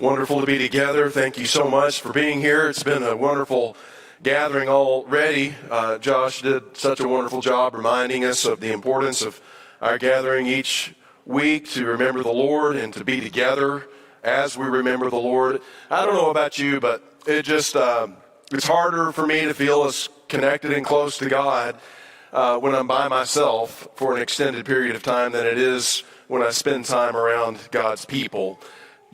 Wonderful to be together. Thank you so much for being here. It's been a wonderful gathering already. Josh did such a wonderful job reminding us of the importance of our gathering each week to remember the Lord and to be together as we remember the Lord. I don't know about you, but it just it's harder for me to feel as connected and close to God when I'm by myself for an extended period of time than it is when I spend time around God's people.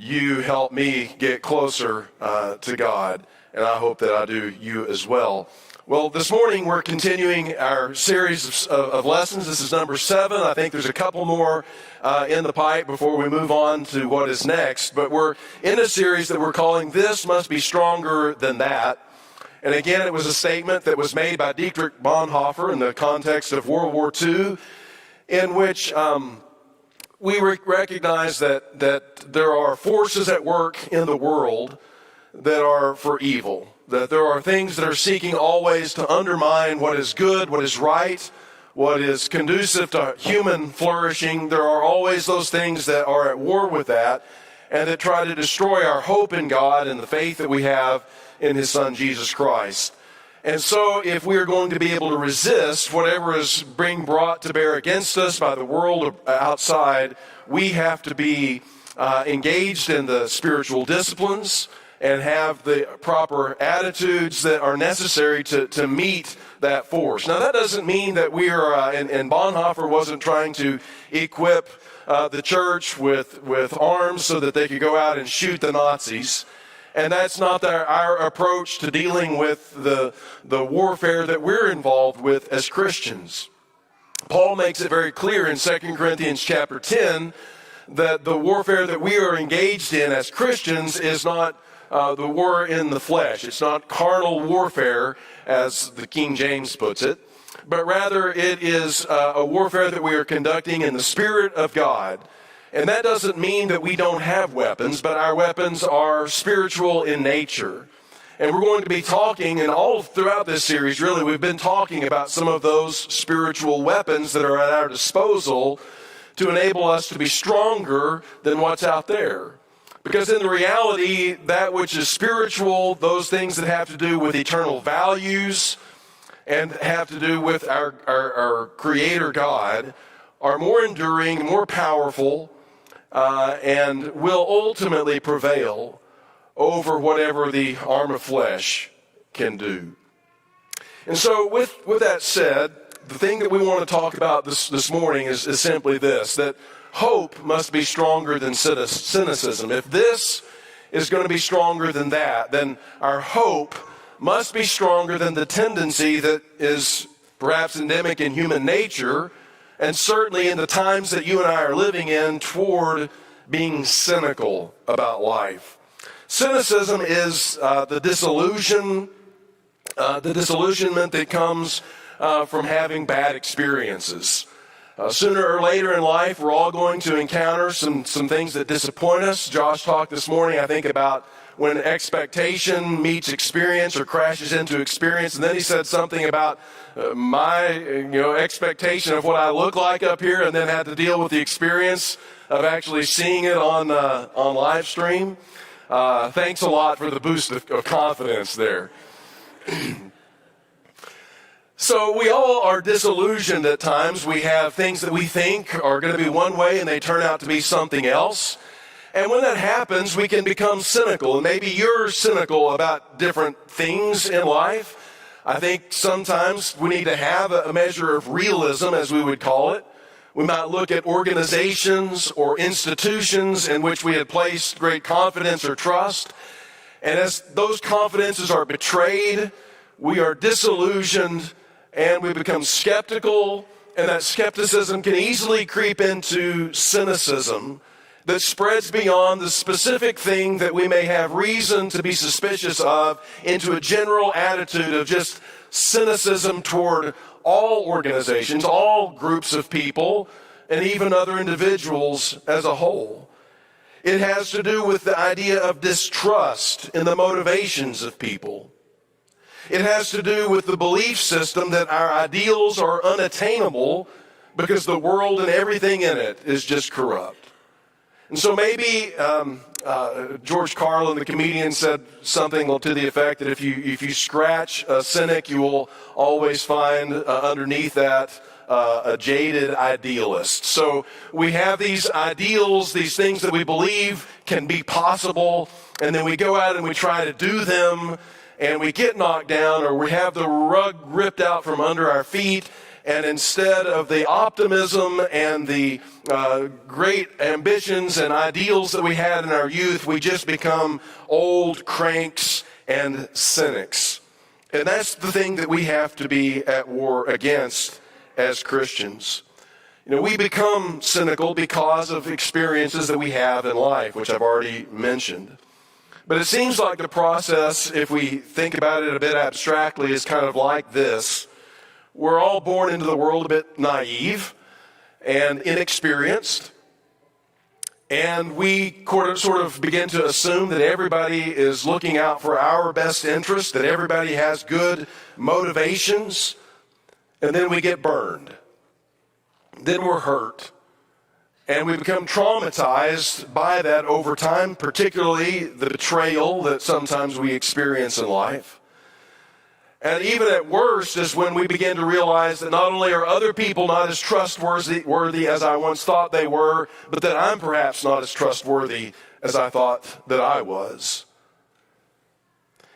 You help me get closer to God, and I hope that I do you as well. Well, this morning we're continuing our series of lessons. This is number 7. I think there's a couple more in the pipe before we move on to what is next. But we're in a series that we're calling This Must Be Stronger Than That. And again, it was a statement that was made by Dietrich Bonhoeffer in the context of World War II, in which we recognize that there are forces at work in the world that are for evil, that there are things that are seeking always to undermine what is good, what is right, what is conducive to human flourishing. There are always those things that are at war with that and that try to destroy our hope in God and the faith that we have in His Son, Jesus Christ. And so if we are going to be able to resist whatever is being brought to bear against us by the world outside, we have to be engaged in the spiritual disciplines and have the proper attitudes that are necessary to meet that force. Now, that doesn't mean that we are, and Bonhoeffer wasn't trying to equip the church with arms so that they could go out and shoot the Nazis. And that's not our approach to dealing with the warfare that we're involved with as Christians. Paul makes it very clear in 2 Corinthians chapter 10 that the warfare that we are engaged in as Christians is not the war in the flesh. It's not carnal warfare, as the King James puts it, but rather it is a warfare that we are conducting in the Spirit of God. And that doesn't mean that we don't have weapons, but our weapons are spiritual in nature. And we're going to be talking, and all throughout this series, really, we've been talking about some of those spiritual weapons that are at our disposal to enable us to be stronger than what's out there. Because in the reality, that which is spiritual, those things that have to do with eternal values and have to do with our Creator God, are more enduring, more powerful, and will ultimately prevail over whatever the arm of flesh can do. And so with that said, the thing that we want to talk about this morning is simply this, that hope must be stronger than cynicism. If this is going to be stronger than that, then our hope must be stronger than the tendency that is perhaps endemic in human nature, and certainly in the times that you and I are living in, toward being cynical about life. Cynicism is the disillusionment that comes from having bad experiences. Sooner or later in life, we're all going to encounter some things that disappoint us. Josh talked this morning, I think, about when expectation meets experience or crashes into experience. And then he said something about my expectation of what I look like up here, and then had to deal with the experience of actually seeing it on live stream. Thanks a lot for the boost of confidence there. So we all are disillusioned at times. We have things that we think are going to be one way and they turn out to be something else. And when that happens, we can become cynical. And maybe you're cynical about different things in life. I think sometimes we need to have a measure of realism, as we would call it. We might look at organizations or institutions in which we had placed great confidence or trust. And as those confidences are betrayed, we are disillusioned and we become skeptical. And that skepticism can easily creep into cynicism that spreads beyond the specific thing that we may have reason to be suspicious of into a general attitude of just cynicism toward all organizations, all groups of people, and even other individuals as a whole. It has to do with the idea of distrust in the motivations of people. It has to do with the belief system that our ideals are unattainable because the world and everything in it is just corrupt. And so maybe George Carlin, the comedian, said something to the effect that if you scratch a cynic, you will always find underneath that a jaded idealist. So we have these ideals, these things that we believe can be possible, and then we go out and we try to do them, and we get knocked down, or we have the rug ripped out from under our feet, and instead of the optimism and the great ambitions and ideals that we had in our youth, we just become old cranks and cynics. And that's the thing that we have to be at war against as Christians. You know, we become cynical because of experiences that we have in life, which I've already mentioned. But it seems like the process, if we think about it a bit abstractly, is kind of like this. We're all born into the world a bit naive and inexperienced. And we sort of begin to assume that everybody is looking out for our best interest, that everybody has good motivations. And then we get burned. Then we're hurt. And we become traumatized by that over time, particularly the betrayal that sometimes we experience in life. And even at worst is when we begin to realize that not only are other people not as trustworthy as I once thought they were, but that I'm perhaps not as trustworthy as I thought that I was.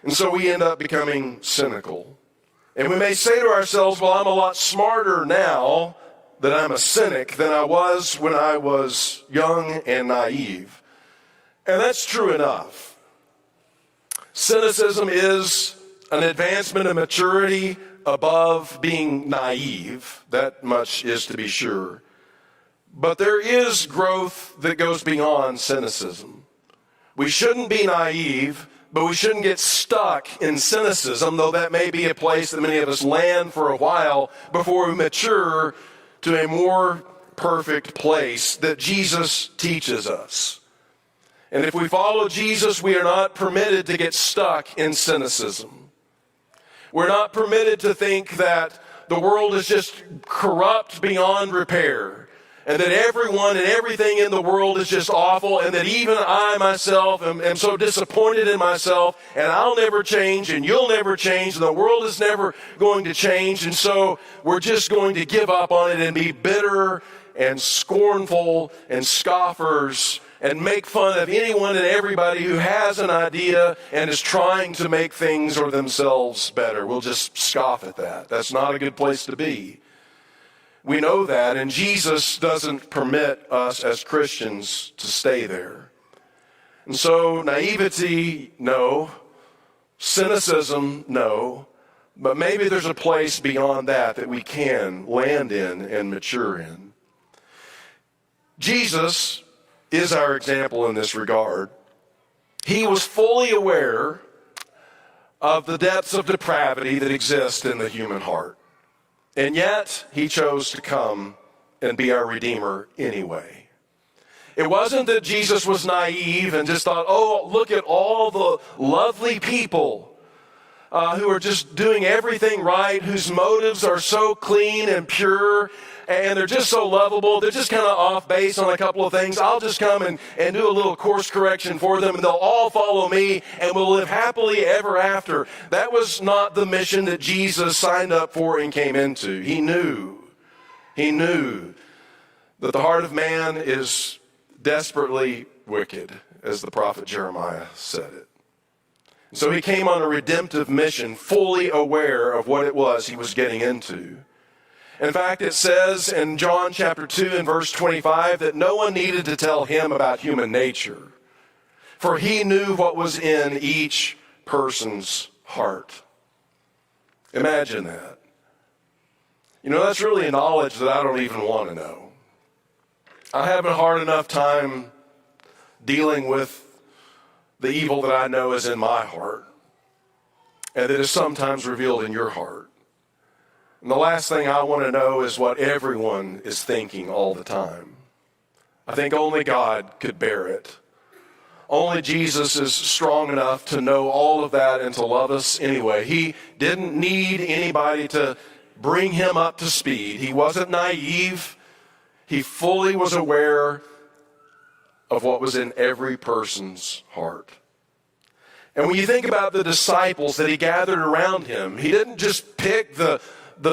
And so we end up becoming cynical. And we may say to ourselves, well, I'm a lot smarter now that I'm a cynic than I was when I was young and naive. And that's true enough. Cynicism is an advancement in maturity above being naive. That much is to be sure. But there is growth that goes beyond cynicism. We shouldn't be naive, but we shouldn't get stuck in cynicism, though that may be a place that many of us land for a while before we mature to a more perfect place that Jesus teaches us. And if we follow Jesus, we are not permitted to get stuck in cynicism. We're not permitted to think that the world is just corrupt beyond repair, and that everyone and everything in the world is just awful, and that even I myself am so disappointed in myself, and I'll never change, and you'll never change, and the world is never going to change, and so we're just going to give up on it and be bitter and scornful and scoffers and make fun of anyone and everybody who has an idea and is trying to make things or themselves better. We'll just scoff at that. That's not a good place to be. We know that, and Jesus doesn't permit us as Christians to stay there. And so naivety, no. Cynicism, no. But maybe there's a place beyond that we can land in and mature in. Jesus is our example in this regard. He was fully aware of the depths of depravity that exist in the human heart. And yet, he chose to come and be our Redeemer anyway. It wasn't that Jesus was naive and just thought, oh, look at all the lovely people who are just doing everything right, whose motives are so clean and pure, and they're just so lovable. They're just kind of off base on a couple of things. I'll just come and do a little course correction for them, and they'll all follow me, and we'll live happily ever after. That was not the mission that Jesus signed up for and came into. He knew that the heart of man is desperately wicked, as the prophet Jeremiah said it. So he came on a redemptive mission, fully aware of what it was he was getting into. In fact, it says in John chapter 2 and verse 25 that no one needed to tell him about human nature, for he knew what was in each person's heart. Imagine that. You know, that's really a knowledge that I don't even want to know. I have a hard enough time dealing with the evil that I know is in my heart and that is sometimes revealed in your heart. And the last thing I want to know is what everyone is thinking all the time. I think only God could bear it. Only Jesus is strong enough to know all of that and to love us anyway. He didn't need anybody to bring him up to speed. He wasn't naive. He fully was aware of what was in every person's heart. And when you think about the disciples that he gathered around him, he didn't just pick the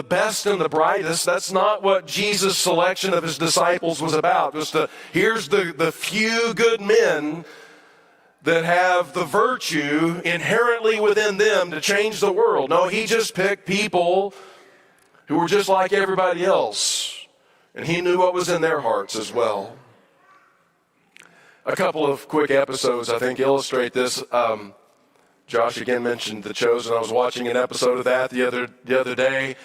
best and the brightest. That's not what Jesus' selection of his disciples was about. Here's the few good men that have the virtue inherently within them to change the world. No, he just picked people who were just like everybody else. And he knew what was in their hearts as well. A couple of quick episodes, I think, illustrate this. Josh again mentioned The Chosen. I was watching an episode of that the other day,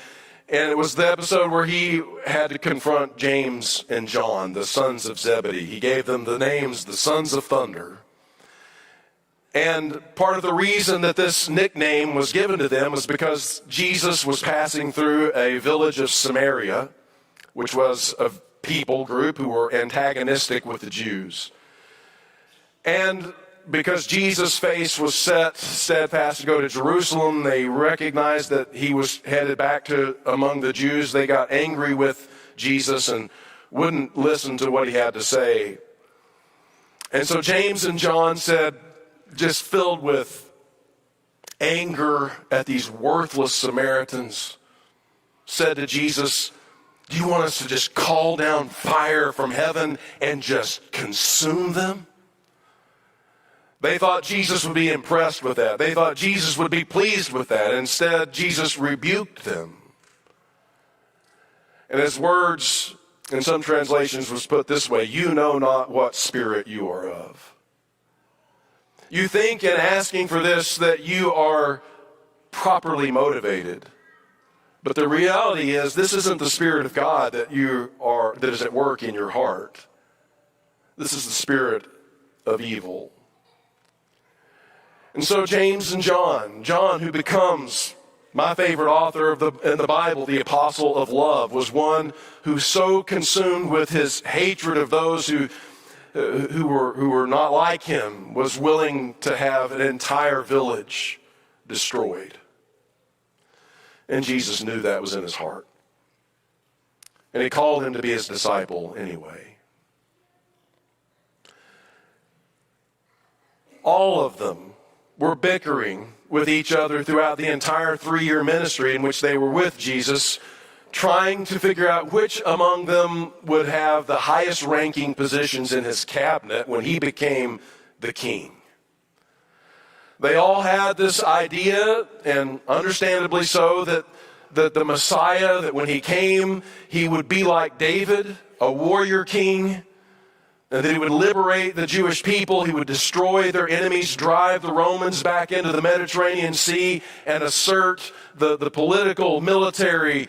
and it was the episode where he had to confront James and John, the sons of Zebedee. He gave them the names, the sons of thunder. And part of the reason that this nickname was given to them was because Jesus was passing through a village of Samaria, which was a people group who were antagonistic with the Jews. And because Jesus' face was set steadfast to go to Jerusalem, they recognized that he was headed back to among the Jews. They got angry with Jesus and wouldn't listen to what he had to say. And so James and John said, just filled with anger at these worthless Samaritans, said to Jesus, "Do you want us to just call down fire from heaven and just consume them?" They thought Jesus would be impressed with that. They thought Jesus would be pleased with that. Instead, Jesus rebuked them. And his words, in some translations, was put this way: "You know not what spirit you are of." You think in asking for this that you are properly motivated. But the reality is, this isn't the Spirit of God that is at work in your heart. This is the spirit of evil. And so James and John, who becomes my favorite author in the Bible, the apostle of love, was one who so consumed with his hatred of those who were not like him, was willing to have an entire village destroyed. And Jesus knew that was in his heart. And he called him to be his disciple anyway. All of them were bickering with each other throughout the entire 3-year ministry in which they were with Jesus, trying to figure out which among them would have the highest ranking positions in his cabinet when he became the king. They all had this idea, and understandably so, that the Messiah, that when he came, he would be like David, a warrior king, and that he would liberate the Jewish people, he would destroy their enemies, drive the Romans back into the Mediterranean Sea, and assert the political, military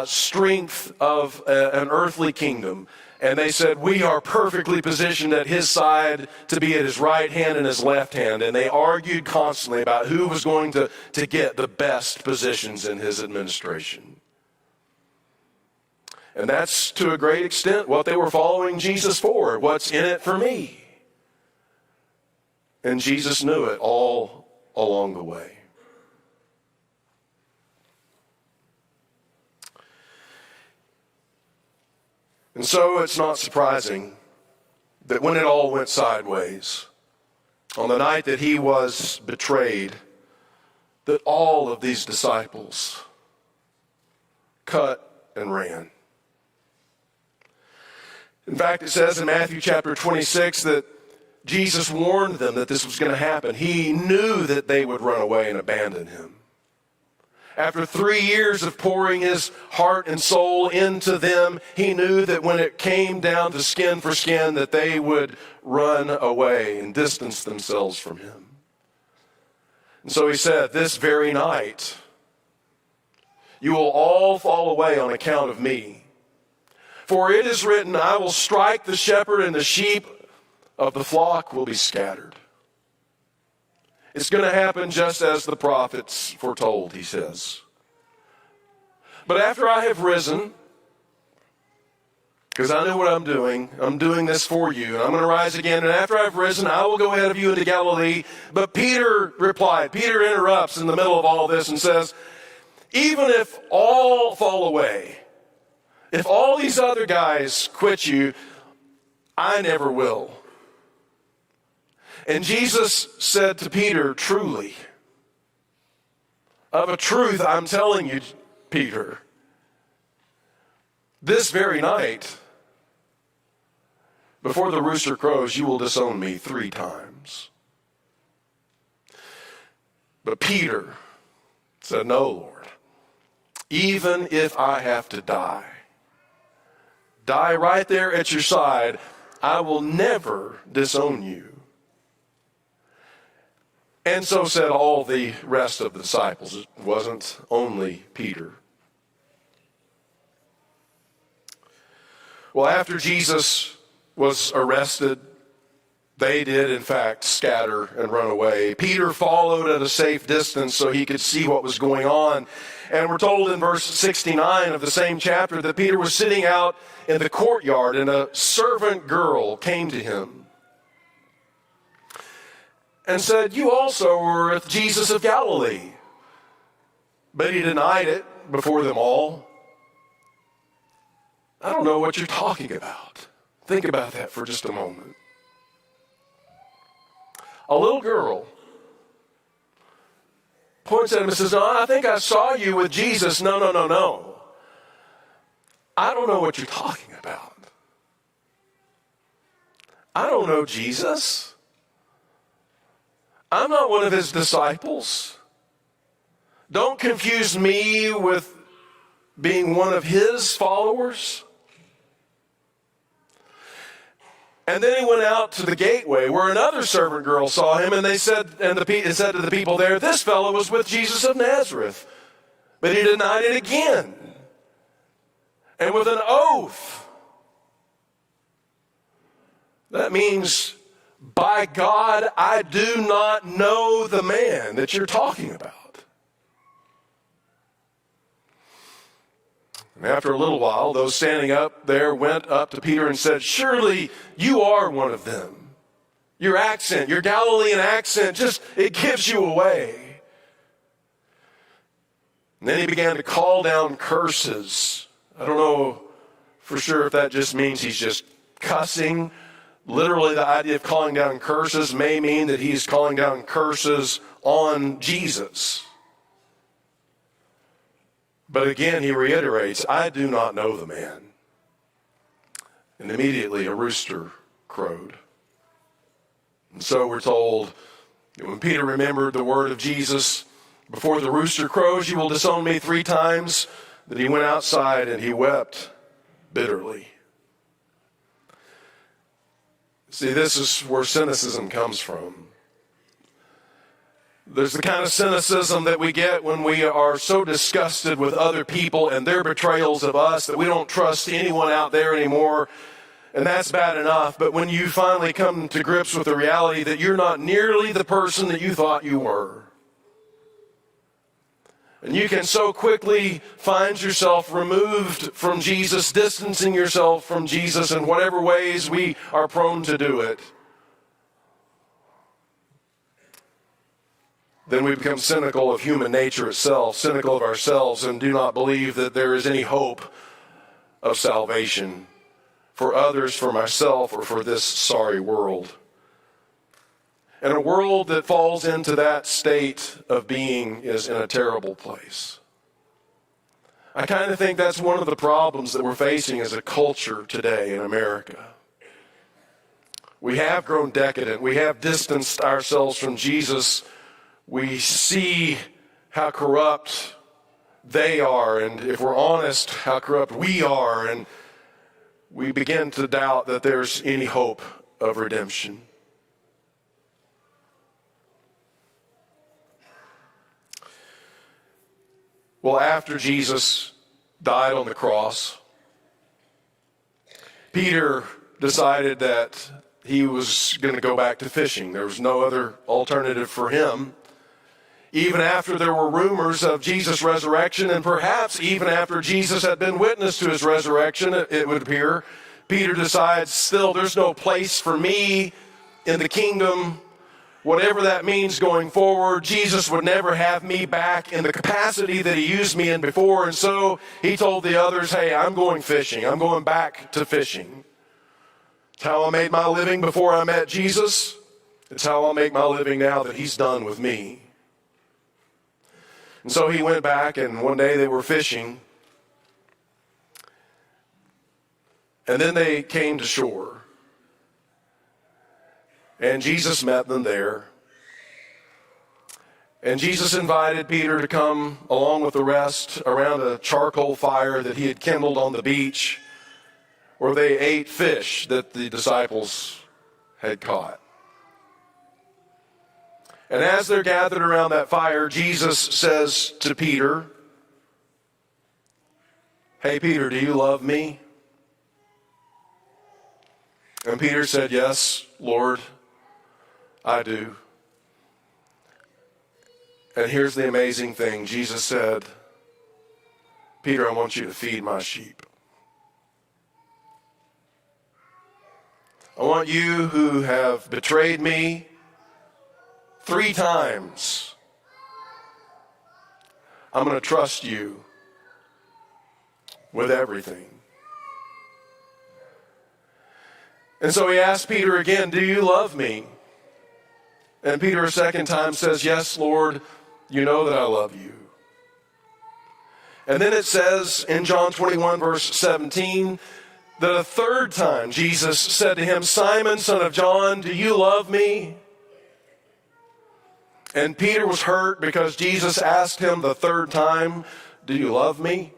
strength of an earthly kingdom. And they said, we are perfectly positioned at his side to be at his right hand and his left hand. And they argued constantly about who was going to get the best positions in his administration. And that's, to a great extent, what they were following Jesus for. What's in it for me? And Jesus knew it all along the way. And so it's not surprising that when it all went sideways, on the night that he was betrayed, that all of these disciples cut and ran. In fact, it says in Matthew chapter 26 that Jesus warned them that this was going to happen. He knew that they would run away and abandon him. After 3 years of pouring his heart and soul into them, he knew that when it came down to skin for skin, that they would run away and distance themselves from him. And so he said, this very night, you will all fall away on account of me. For it is written, I will strike the shepherd, and the sheep of the flock will be scattered. It's going to happen just as the prophets foretold, he says. But after I have risen, because I know what I'm doing this for you, and I'm going to rise again, and after I've risen, I will go ahead of you into Galilee. But Peter interrupts in the middle of all this and says, even if all fall away, if all these other guys quit you, I never will. And Jesus said to Peter, truly, of a truth I'm telling you, Peter, this very night, before the rooster crows, you will disown me 3 times. But Peter said, no, Lord, even if I have to die right there at your side, I will never disown you. And so said all the rest of the disciples. It wasn't only Peter. Well, after Jesus was arrested, they did, in fact, scatter and run away. Peter followed at a safe distance so he could see what was going on. And we're told in verse 69 of the same chapter that Peter was sitting out in the courtyard, and a servant girl came to him and said, you also were with Jesus of Galilee. But he denied it before them all. I don't know what you're talking about. Think about that for just a moment. A little girl points at him and says, no, I think I saw you with Jesus. No. I don't know what you're talking about. I don't know Jesus. I'm not one of his disciples. Don't confuse me with being one of his followers. And then he went out to the gateway where another servant girl saw him, and it said to the people there, this fellow was with Jesus of Nazareth. But he denied it again. And with an oath. That means, by God, I do not know the man that you're talking about. And after a little while, those standing up there went up to Peter and said, surely you are one of them. Your accent, your Galilean accent, it gives you away. And then he began to call down curses. I don't know for sure if that just means he's just cussing. Literally, the idea of calling down curses may mean that he's calling down curses on Jesus. But again, he reiterates, I do not know the man. And immediately a rooster crowed. And so we're told that when Peter remembered the word of Jesus, before the rooster crows, you will disown me 3 times, that he went outside and he wept bitterly. See, this is where cynicism comes from. There's the kind of cynicism that we get when we are so disgusted with other people and their betrayals of us that we don't trust anyone out there anymore, and that's bad enough. But when you finally come to grips with the reality that you're not nearly the person that you thought you were, and you can so quickly find yourself removed from Jesus, distancing yourself from Jesus in whatever ways we are prone to do it, then we become cynical of human nature itself, cynical of ourselves, and do not believe that there is any hope of salvation for others, for myself, or for this sorry world. And a world that falls into that state of being is in a terrible place. I kind of think that's one of the problems that we're facing as a culture today in America. We have grown decadent. We have distanced ourselves from Jesus. We see how corrupt they are, and if we're honest, how corrupt we are, and we begin to doubt that there's any hope of redemption. Well, after Jesus died on the cross, Peter decided that he was going to go back to fishing. There was no other alternative for him. Even after there were rumors of Jesus' resurrection, and perhaps even after Jesus had been witness to his resurrection, it would appear, Peter decides, still, there's no place for me in the kingdom. Whatever that means going forward, Jesus would never have me back in the capacity that he used me in before. And so he told the others, hey, I'm going fishing. I'm going back to fishing. It's how I made my living before I met Jesus. It's how I'll make my living now that he's done with me. And so he went back, and one day they were fishing. And then they came to shore. And Jesus met them there. And Jesus invited Peter to come along with the rest around a charcoal fire that he had kindled on the beach, where they ate fish that the disciples had caught. And as they're gathered around that fire, Jesus says to Peter, "Hey, Peter, do you love me?" And Peter said, "Yes, Lord, I do." And here's the amazing thing. Jesus said, "Peter, I want you to feed my sheep. I want you who have betrayed me 3 times. I'm going to trust you with everything." And so he asked Peter again, "Do you love me?" And Peter a second time says, "Yes, Lord, you know that I love you." And then it says in John 21, verse 17, that a third time Jesus said to him, "Simon, son of John, do you love me?" And Peter was hurt because Jesus asked him the third time, "Do you love me?"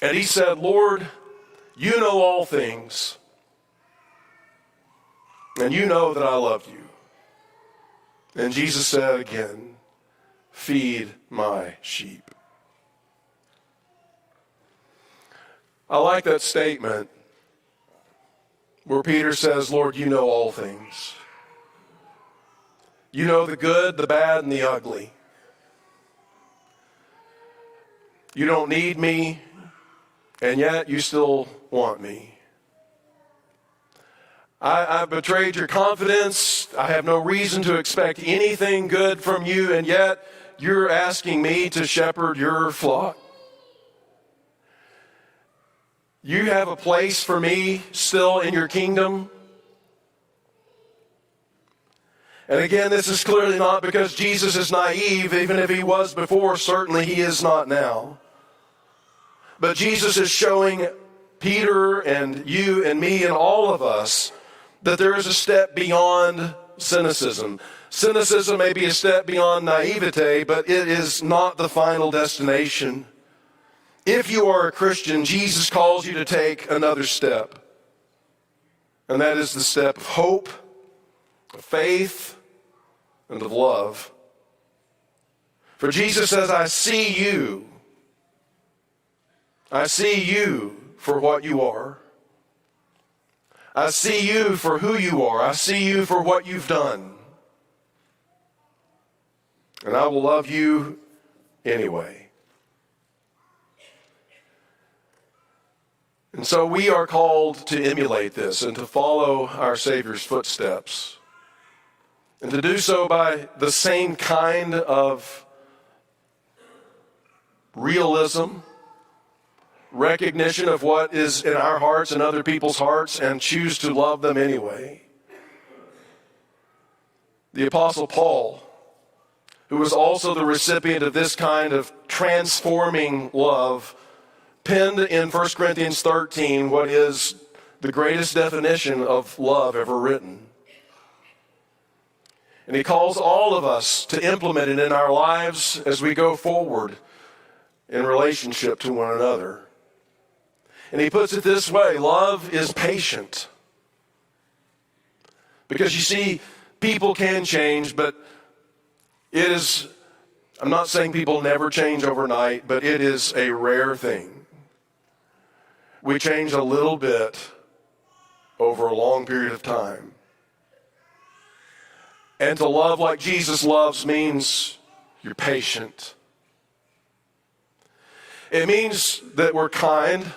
And he said, "Lord, you know all things, and you know that I love you." And Jesus said again, "Feed my sheep." I like that statement where Peter says, "Lord, you know all things. You know the good, the bad, and the ugly. You don't need me, and yet you still want me. I've betrayed your confidence. I have no reason to expect anything good from you, and yet you're asking me to shepherd your flock. You have a place for me still in your kingdom." And again, this is clearly not because Jesus is naive. Even if he was before, certainly he is not now. But Jesus is showing Peter and you and me and all of us that there is a step beyond cynicism. Cynicism may be a step beyond naivete, but it is not the final destination. If you are a Christian, Jesus calls you to take another step. And that is the step of hope, of faith, and of love. For Jesus says, "I see you. I see you for what you are. I see you for who you are. I see you for what you've done. And I will love you anyway." And so we are called to emulate this and to follow our Savior's footsteps. And to do so by the same kind of realism, recognition of what is in our hearts and other people's hearts, and choose to love them anyway. The Apostle Paul, who was also the recipient of this kind of transforming love, penned in 1 Corinthians 13 what is the greatest definition of love ever written. And he calls all of us to implement it in our lives as we go forward in relationship to one another. And he puts it this way: love is patient. Because you see, people can change, but it is, I'm not saying people never change overnight, but it is a rare thing. We change a little bit over a long period of time. And to love like Jesus loves means you're patient. It means that we're kind.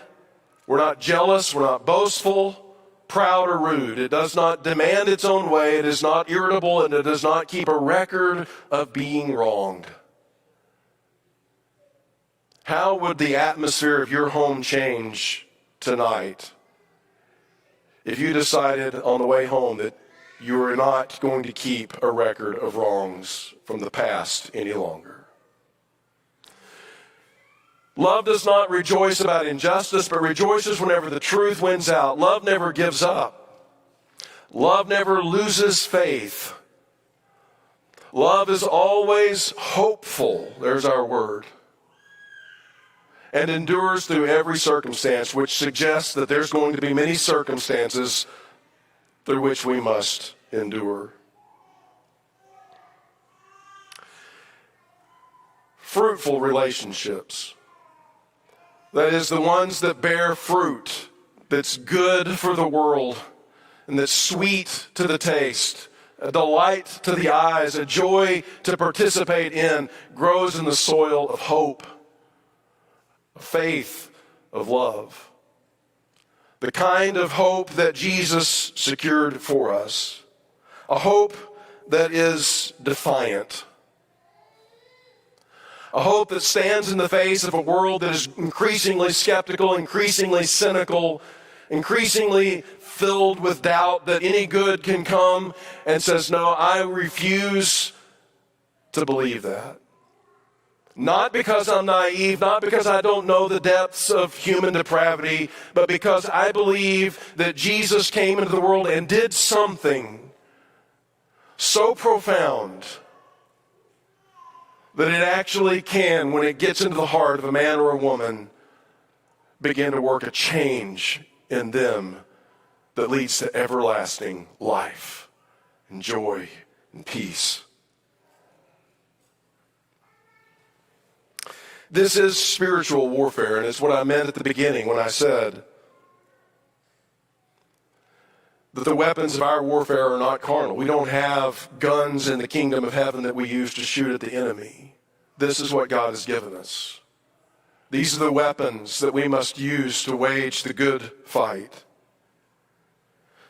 We're not jealous. We're not boastful, proud, or rude. It does not demand its own way. It is not irritable, and it does not keep a record of being wronged. How would the atmosphere of your home change tonight if you decided on the way home that you are not going to keep a record of wrongs from the past any longer. Love does not rejoice about injustice, but rejoices whenever the truth wins out. Love never gives up. Love never loses faith. Love is always hopeful. There's our word. And endures through every circumstance, which suggests that there's going to be many circumstances through which we must endure. Fruitful relationships. That is, the ones that bear fruit, that's good for the world, and that's sweet to the taste, a delight to the eyes, a joy to participate in, grows in the soil of hope, of faith, of love. The kind of hope that Jesus secured for us. A hope that is defiant. A hope that stands in the face of a world that is increasingly skeptical, increasingly cynical, increasingly filled with doubt that any good can come, and says, no, I refuse to believe that. Not because I'm naive, not because I don't know the depths of human depravity, but because I believe that Jesus came into the world and did something so profound that it actually can, when it gets into the heart of a man or a woman, begin to work a change in them that leads to everlasting life and joy and peace. This is spiritual warfare, and it's what I meant at the beginning when I said that the weapons of our warfare are not carnal. We don't have guns in the kingdom of heaven that we use to shoot at the enemy. This is what God has given us. These are the weapons that we must use to wage the good fight.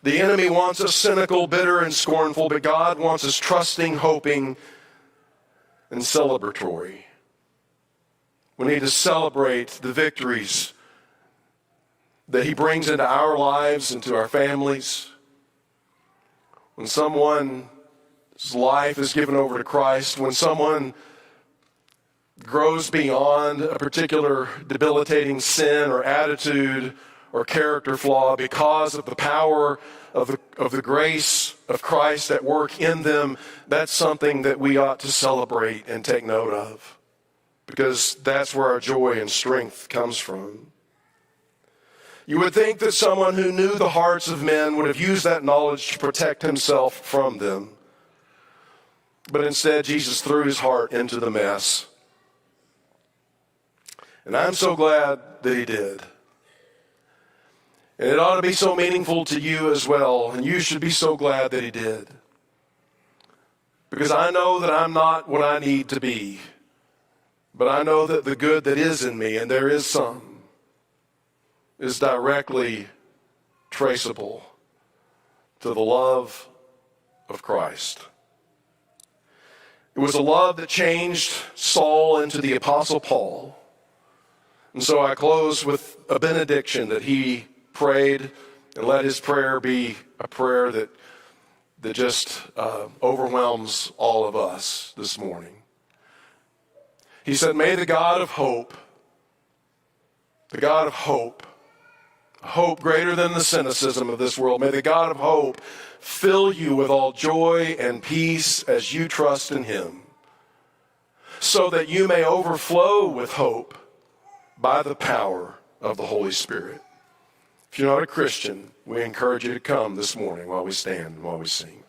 The enemy wants us cynical, bitter, and scornful, but God wants us trusting, hoping, and celebratory. We need to celebrate the victories that He brings into our lives, into our families. When someone's life is given over to Christ, when someone grows beyond a particular debilitating sin or attitude or character flaw because of the power of the grace of Christ at work in them, that's something that we ought to celebrate and take note of, because that's where our joy and strength comes from. You would think that someone who knew the hearts of men would have used that knowledge to protect himself from them. But instead, Jesus threw his heart into the mess. And I'm so glad that He did. And it ought to be so meaningful to you as well, and you should be so glad that He did. Because I know that I'm not what I need to be, but I know that the good that is in me, and there is some, is directly traceable to the love of Christ. It was a love that changed Saul into the Apostle Paul. And so I close with a benediction that he prayed, and let his prayer be a prayer that just overwhelms all of us this morning. He said, may the God of hope, hope greater than the cynicism of this world, may the God of hope fill you with all joy and peace as you trust in Him, so that you may overflow with hope by the power of the Holy Spirit. If you're not a Christian, we encourage you to come this morning while we stand and while we sing.